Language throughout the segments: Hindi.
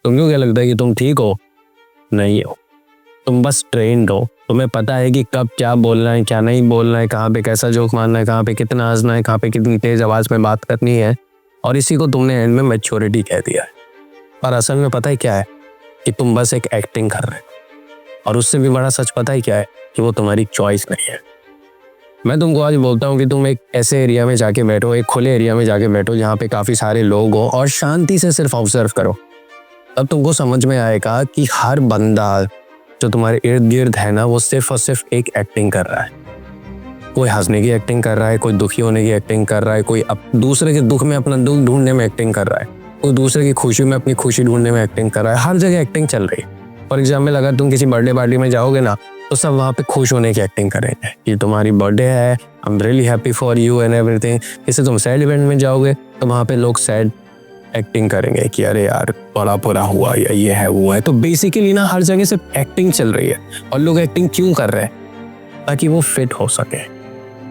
तुमको क्या लगता है कि तुम ठीक हो? नहीं हो, तुम बस ट्रेंड हो। तुम्हें पता है कि कब क्या बोलना है, क्या नहीं बोलना है, कहाँ पे कैसा जोक मारना है, कहाँ पे कितना हंसना है, कहाँ पे कितनी तेज आवाज़ में बात करनी है। और इसी को तुमने एंड में मैच्योरिटी कह दिया है। और असल में पता है क्या है कि तुम बस एक एक्टिंग कर रहे हो। और उससे भी बड़ा सच पता है क्या है कि वो तुम्हारी चॉइस नहीं है। मैं तुमको आज बोलता हूँ कि तुम एक ऐसे एरिया में जाके बैठो, एक खुले एरिया में जाके बैठो जहाँ पे काफ़ी सारे लोग हो और शांति से सिर्फ ऑब्जर्व करो। तब तुमको समझ में आएगा कि हर बंदा जो तुम्हारे इर्द गिर्द है ना, वो सिर्फ और सिर्फ एक एक्टिंग कर रहा है। कोई हंसने की एक्टिंग कर रहा है, कोई दुखी होने की एक्टिंग कर रहा है, कोई दूसरे के दुख में अपना दुख ढूंढने में एक्टिंग कर रहा है, कोई दूसरे की खुशी में अपनी खुशी ढूंढने में एक्टिंग कर रहा है। हर जगह एक्टिंग चल रही है। फॉर एग्जाम्पल, अगर तुम किसी बर्थडे पार्टी में जाओगे ना, तो सब वहाँ पे खुश होने की एक्टिंग करेंगे कि तुम्हारी बर्थडे है, I am really happy for you and everything. इससे तुम सैड इवेंट में जाओगे तो वहाँ पे लोग सैड एक्टिंग करेंगे कि अरे यार बड़ा बुरा हुआ या ये है वो है। तो बेसिकली ना हर जगह से एक्टिंग चल रही है। और लोग एक्टिंग क्यों कर रहे हैं? ताकि वो फिट हो सके।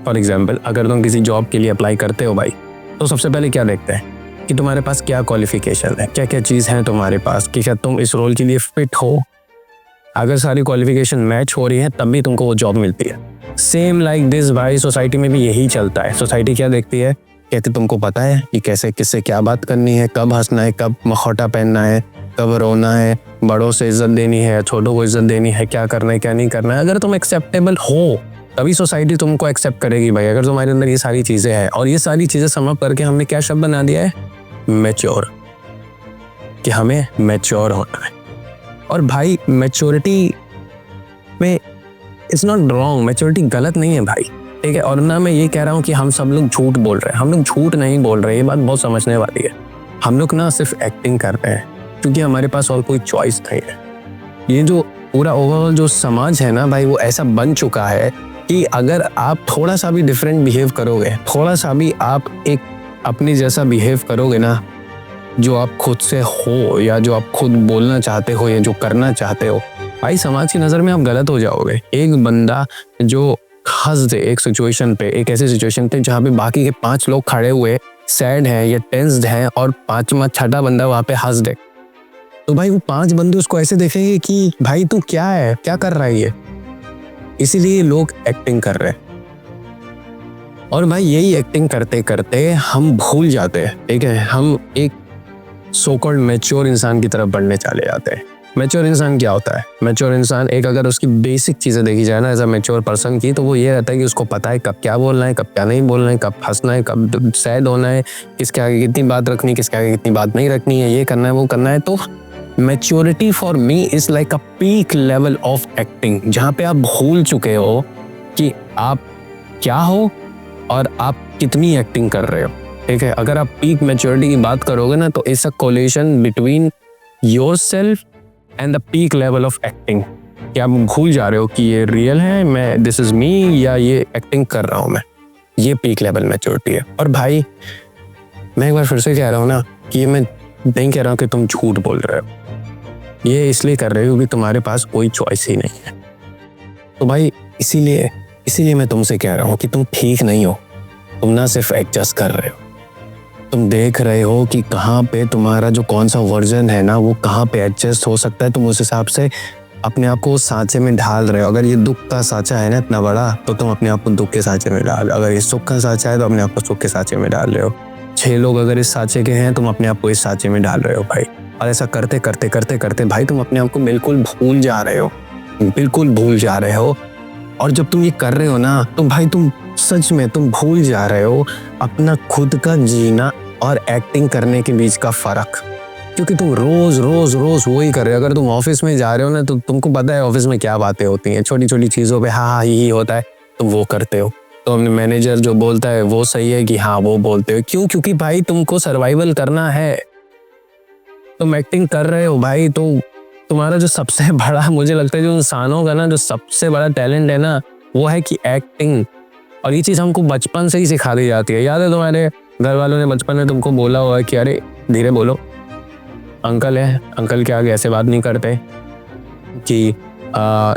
फॉर एग्जाम्पल, अगर तुम किसी जॉब के लिए अप्लाई करते हो भाई, तो सबसे पहले क्या देखते हैं कि तुम्हारे पास क्या क्वालिफिकेशन है, क्या क्या चीज़ है तुम्हारे पास, कि क्या तुम इस रोल के लिए फिट हो। अगर सारी क्वालिफिकेशन मैच हो रही है तब भी तुमको वो जॉब मिलती है। सेम लाइक दिस भाई, सोसाइटी में भी यही चलता है। सोसाइटी क्या देखती है? कहते तुमको पता है कि कैसे किससे क्या बात करनी है, कब हंसना है, कब मखौटा पहनना है, कब रोना है, बड़ों से इज्जत देनी है, छोटों को इज्जत देनी है, क्या करना है क्या नहीं करना है। अगर तुम एक्सेप्टेबल हो तभी सोसाइटी तुमको एक्सेप्ट करेगी भाई। अगर तुम्हारे अंदर ये सारी चीज़ें हैं, और ये सारी चीज़ें सम करके हमने क्या शब्द बना दिया है? मैच्योर, कि हमें मैच्योर होना है। और भाई मैच्योरिटी में इट्स नॉट रॉन्ग, मैच्योरिटी गलत नहीं है भाई, ठीक है। और ना मैं ये कह रहा हूँ कि हम सब लोग झूठ बोल रहे हैं, हम लोग झूठ नहीं बोल रहे। ये बात बहुत समझने वाली है। हम लोग ना सिर्फ एक्टिंग कर रहे हैं क्योंकि हमारे पास और कोई चॉइस नहीं है। ये जो पूरा ओवरऑल जो समाज है ना भाई, वो ऐसा बन चुका है कि अगर आप थोड़ा सा भी डिफरेंट बिहेव करोगे, थोड़ा सा भी आप एक अपने जैसा बिहेव करोगे ना, जो आप खुद से हो या जो आप खुद बोलना चाहते हो या जो करना चाहते हो, भाई समाज की नज़र में आप गलत हो जाओगे। एक बंदा जो हंस दे एक सिचुएशन पे, एक ऐसी सिचुएशन पे जहाँ पे बाकी के 5 लोग खड़े हुए सैड हैं या टेंस्ड हैं और 5वां छठा बंदा वहाँ पे हंस दे, तो भाई वो 5 बंदे उसको ऐसे देखेंगे कि भाई तू क्या है, क्या कर रहा है ये। इसीलिए लोग एक्टिंग कर रहे हैं। और भाई यही एक्टिंग करते करते हम भूल जाते हैं, ठीक है। हम एक सो कॉल्ड मैच्योर इंसान की तरफ बढ़ने चले जाते हैं। मैच्योर इंसान क्या होता है? मैच्योर इंसान एक, अगर उसकी बेसिक चीज़ें देखी जाए ना एज अ मैच्योर पर्सन की, तो वो ये रहता है कि उसको पता है कब क्या बोलना है, कब क्या नहीं बोलना है, कब हंसना है, कब सैड होना है, किसके आगे कितनी बात रखनी है, किसके आगे कितनी बात नहीं रखनी है, ये करना है वो करना है। तो maturity for me is like a peak level of acting, जहाँ पे आप भूल चुके हो कि आप क्या हो और आप कितनी एक्टिंग कर रहे हो, ठीक है। अगर आप पीक मैच्योरिटी की बात करोगे ना, तो it's a correlation between yourself and the peak level of acting, कि आप भूल जा रहे हो कि ये रियल है, मैं दिस इज मी, या ये एक्टिंग कर रहा हूँ मैं। ये पीक लेवल मैच्योरिटी है। और भाई मैं एक बार फिर से कह रहा हूँ ना कि ये मैं नहीं कह रहा हूँ कि तुम झूठ बोल रहे हो, ये इसलिए कर रहे हो कि तुम्हारे पास कोई चॉइस ही नहीं है। तो भाई इसीलिए मैं तुमसे कह रहा हूँ कि तुम ठीक नहीं हो। तुम ना सिर्फ एडजस्ट कर रहे हो, तुम देख रहे हो कि कहाँ पे तुम्हारा जो कौन सा वर्जन है ना, वो कहाँ पे एडजस्ट हो सकता है। तुम उस हिसाब से अपने आप को उस सांचे में ढाल रहे हो। अगर ये दुख का सांचा है ना इतना बड़ा, तो तुम अपने आप को दुख के सांचे में डाल। अगर ये सुख का सांचा है तो अपने आप को सुख के सांचे में डाल रहे हो। 6 लोग अगर इस सांचे के हैं, तुम अपने आप को इस सांचे में डाल रहे हो भाई। और ऐसा करते करते करते करते भाई तुम अपने आप को बिल्कुल भूल जा रहे हो, बिल्कुल भूल जा रहे हो। और जब तुम ये कर रहे हो ना, तो भाई तुम सच में तुम भूल जा रहे हो अपना खुद का जीना और एक्टिंग करने के बीच का फ़र्क। क्योंकि तुम रोज़ रोज़ रोज़ वही कर रहे हो। अगर तुम ऑफिस में जा रहे हो ना, तो तुमको पता है ऑफिस में क्या बातें होती हैं, छोटी छोटी चीज़ों पे हाँ यही होता है, तुम वो करते हो। तो अपने मैनेजर जो बोलता है वो सही है कि हाँ वो बोलते हो। क्यों? क्योंकि भाई तुमको सर्वाइवल करना है, तुम एक्टिंग कर रहे हो भाई। तो तुम्हारा जो सबसे बड़ा, मुझे लगता है जो इंसानों का ना जो सबसे बड़ा टैलेंट है ना, वो है कि एक्टिंग। और ये चीज़ हमको बचपन से ही सिखा दी जाती है। याद है तुम्हारे घर वालों ने बचपन में तुमको बोला हुआ है कि अरे धीरे बोलो, अंकल है, अंकल के आगे ऐसे बात नहीं करते, कि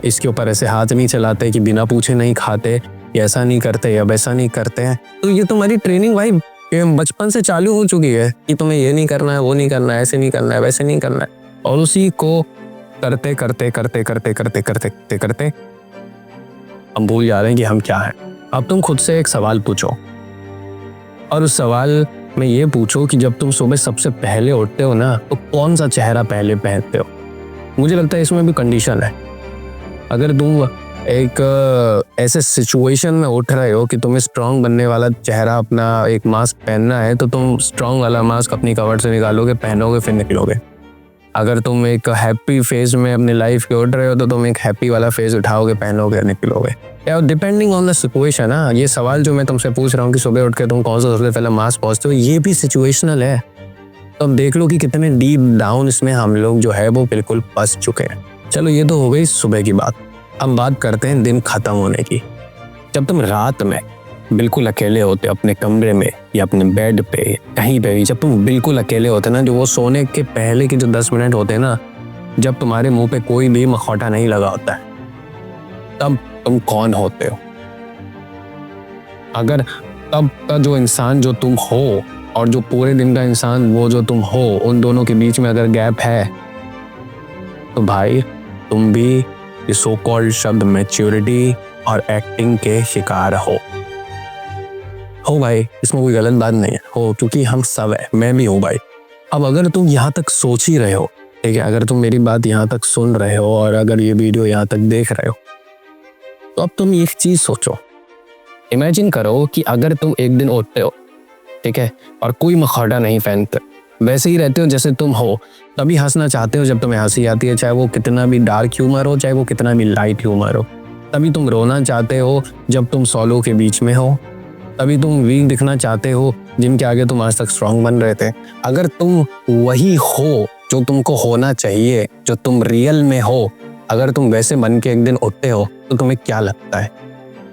इसके ऊपर ऐसे हाथ नहीं चलाते, कि बिना पूछे नहीं खाते, या ऐसा नहीं करते या वैसा नहीं करते हैं। तो ये तुम्हारी ट्रेनिंग भाई बचपन से चालू हो चुकी है कि तुम्हें ये नहीं करना है, वो नहीं करना है, ऐसे नहीं करना है, वैसे नहीं करना है। और उसी को करते करते करते करते करते करते करते करते हम भूल जा रहे हैं कि हम क्या हैं। अब तुम खुद से एक सवाल पूछो, और उस सवाल में ये पूछो कि जब तुम सुबह सबसे पहले उठते हो ना, तो कौन सा चेहरा पहले पहनते हो। मुझे लगता है इसमें भी कंडीशन है। अगर तुम एक ऐसे सिचुएशन में उठ रहे हो कि तुम्हें स्ट्रांग बनने वाला चेहरा अपना एक मास्क पहनना है, तो तुम स्ट्रांग वाला मास्क अपनी कवर से निकालोगे, पहनोगे, फिर निकलोगे। अगर तुम एक हैप्पी फेज में अपनी लाइफ के उठ रहे हो, तो तुम एक हैप्पी वाला फेज उठाओगे, पहनोगे, निकलोगे। या डिपेंडिंग ऑन द सिचुएशन। ना ये सवाल जो मैं तुमसे पूछ रहा हूँ कि सुबह उठ के तुम कौन सा सबसे पहले मास्क पहुँचते हो, ये भी सिचुएशनल है। तो अब देख लो कि कितने डीप डाउन इसमें हम लोग जो है वो बिल्कुल फंस चुके हैं। चलो ये तो हो गई सुबह की बात। अब बात करते हैं दिन खत्म होने की। जब तुम रात में बिल्कुल अकेले होते अपने कमरे में या अपने बेड पे, कहीं पे भी, जब तुम बिल्कुल अकेले होते ना, जो वो सोने के पहले के जो 10 मिनट होते हैं ना, जब तुम्हारे मुंह पे कोई भी मखौटा नहीं लगा होता है, तब तुम कौन होते हो। अगर तब का जो इंसान जो तुम हो और जो पूरे दिन का इंसान वो जो तुम हो, उन दोनों के बीच में अगर गैप है, तो भाई तुम भी सो कॉल्ड शब्द मैच्योरिटी और एक्टिंग के शिकार हो भाई। इसमें कोई गलत बात नहीं है, हो, क्योंकि हम सब है, मैं भी हूँ भाई। अब अगर तुम यहाँ तक सोच ही रहे हो, ठीक है, अगर तुम मेरी बात यहाँ तक सुन रहे हो और अगर ये वीडियो यहाँ तक देख रहे हो, तो अब तुम एक चीज सोचो। इमेजिन करो कि अगर तुम एक दिन उठते हो, ठीक है, और कोई मखौटा नहीं पहनते, वैसे ही रहते हो जैसे तुम हो, तभी हंसना चाहते हो जब तुम्हें हंसी आती है, चाहे वो कितना भी डार्क ह्यूमर हो, चाहे वो कितना भी लाइट ह्यूमर हो। तभी तुम रोना चाहते हो जब तुम सोलो के बीच में हो। तभी तुम वीक दिखना चाहते हो जिनके आगे तुम आज तक स्ट्रांग बन रहे थे। अगर तुम वही हो जो तुमको होना चाहिए, जो तुम रियल में हो, अगर तुम वैसे बन के एक दिन उठते हो, तो तुम्हें क्या लगता है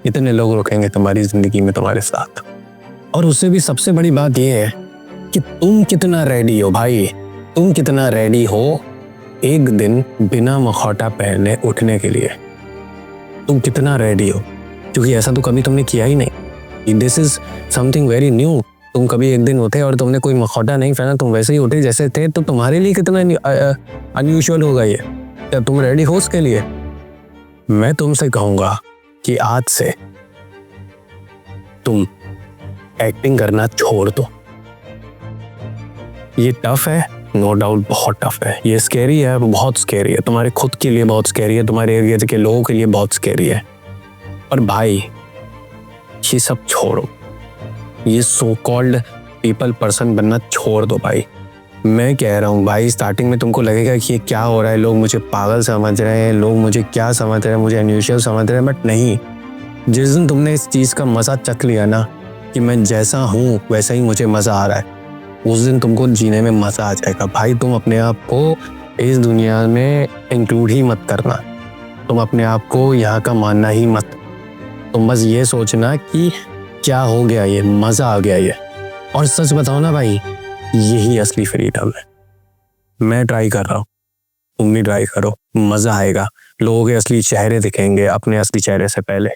इतने लोग रुकेंगे तुम्हारी जिंदगी में तुम्हारे साथ। और उससे भी सबसे बड़ी बात यह है कि तुम कितना रेडी हो भाई, तुम कितना रेडी हो एक दिन बिना मखौटा पहने उठने के लिए। तुम कितना रेडी हो, क्योंकि ऐसा तो कभी तुमने किया ही नहीं। This is something very new. तुम कभी एक दिन उठे और तुमने कोई मखौटा नहीं पहना, तुम वैसे ही उठे जैसे थे, तो तुम्हारे लिए कितना अनयूजुअल होगा ये। क्या तुम रेडी हो उसके लिए? मैं तुमसे कहूंगा कि आज से तुम एक्टिंग करना छोड़ दो। ये टफ है, नो डाउट, बहुत टफ है। ये स्कैरी है, बहुत स्कैरी है, तुम्हारे खुद के लिए बहुत स्कैरी है, तुम्हारे एरिया के लोगों के लिए बहुत स्कैरी है। पर भाई ये सब छोड़ो, ये सो कॉल्ड पीपल पर्सन बनना छोड़ दो भाई। मैं कह रहा हूँ भाई, स्टार्टिंग में तुमको लगेगा कि ये क्या हो रहा है, लोग मुझे पागल समझ रहे हैं, लोग मुझे क्या समझ रहे हैं, मुझे अनयूजुअल समझ रहे हैं, बट नहीं। जिस दिन तुमने इस चीज़ का मज़ा चख लिया ना कि मैं जैसा हूँ वैसा ही मुझे मज़ा आ रहा है, उस दिन तुमको जीने में मज़ा आ जाएगा भाई। तुम अपने आप को इस दुनिया में इंक्लूड ही मत करना, तुम अपने आप को यहाँ का मानना ही मत। तुम बस ये सोचना कि क्या हो गया, ये मज़ा आ गया ये। और सच बताओ ना भाई, यही असली फ्रीडम है। मैं ट्राई कर रहा हूँ, तुम भी ट्राई करो, मज़ा आएगा। लोगों के असली चेहरे दिखेंगे अपने असली चेहरे से पहले।